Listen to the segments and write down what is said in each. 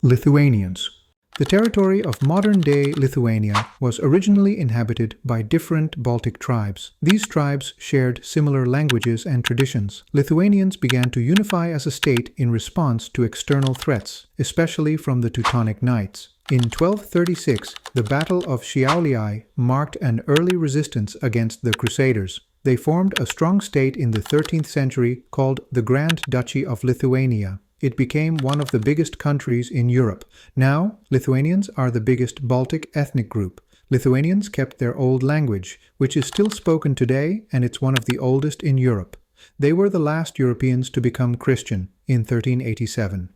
Lithuanians. The territory of modern-day Lithuania was originally inhabited by different Baltic tribes. These tribes shared similar languages and traditions. Lithuanians began to unify as a state in response to external threats, especially from the Teutonic Knights. In 1236, the Battle of Šiauliai marked an early resistance against the Crusaders. They formed a strong state in the 13th century called the Grand Duchy of Lithuania. It became one of the biggest countries in Europe. Now, Lithuanians are the biggest Baltic ethnic group. Lithuanians kept their old language, which is still spoken today, and it's one of the oldest in Europe. They were the last Europeans to become Christian in 1387.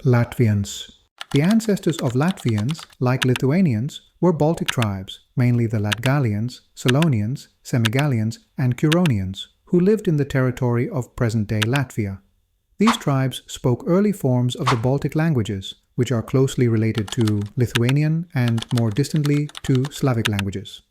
Latvians. The ancestors of Latvians, like Lithuanians, were Baltic tribes, mainly the Latgalians, Salonians, Semigalians, and Curonians, who lived in the territory of present-day Latvia. These tribes spoke early forms of the Baltic languages, which are closely related to Lithuanian and, more distantly, to Slavic languages.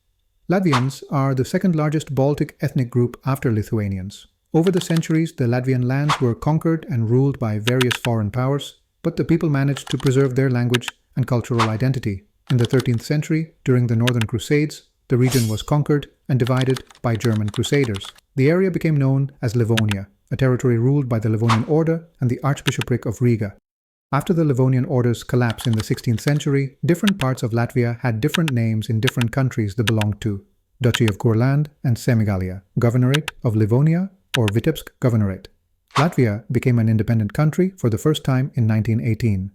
Latvians are the second largest Baltic ethnic group after Lithuanians. Over the centuries, the Latvian lands were conquered and ruled by various foreign powers, but the people managed to preserve their language and cultural identity. In the 13th century, during the Northern Crusades, the region was conquered and divided by German crusaders. The area became known as Livonia, a territory ruled by the Livonian Order and the Archbishopric of Riga. After the Livonian Order's collapse in the 16th century, different parts of Latvia had different names in different countries they belonged to: Duchy of Courland and Semigalia, Governorate of Livonia, or Vitebsk Governorate. Latvia became an independent country for the first time in 1918.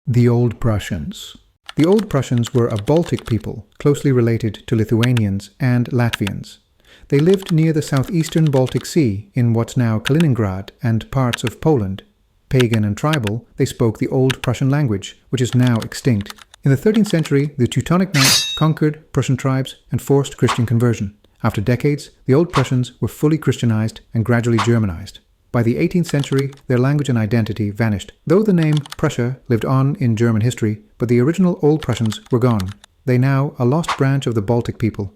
The Old Prussians. The Old Prussians were a Baltic people, closely related to Lithuanians and Latvians. They lived near the southeastern Baltic Sea, in what's now Kaliningrad and parts of Poland. Pagan and tribal, they spoke the Old Prussian language, which is now extinct. In the 13th century, the Teutonic Knights conquered Prussian tribes and forced Christian conversion. After decades, the Old Prussians were fully Christianized and gradually Germanized. By the 18th century, their language and identity vanished. Though the name Prussia lived on in German history, but the original Old Prussians were gone. They now a lost branch of the Baltic people.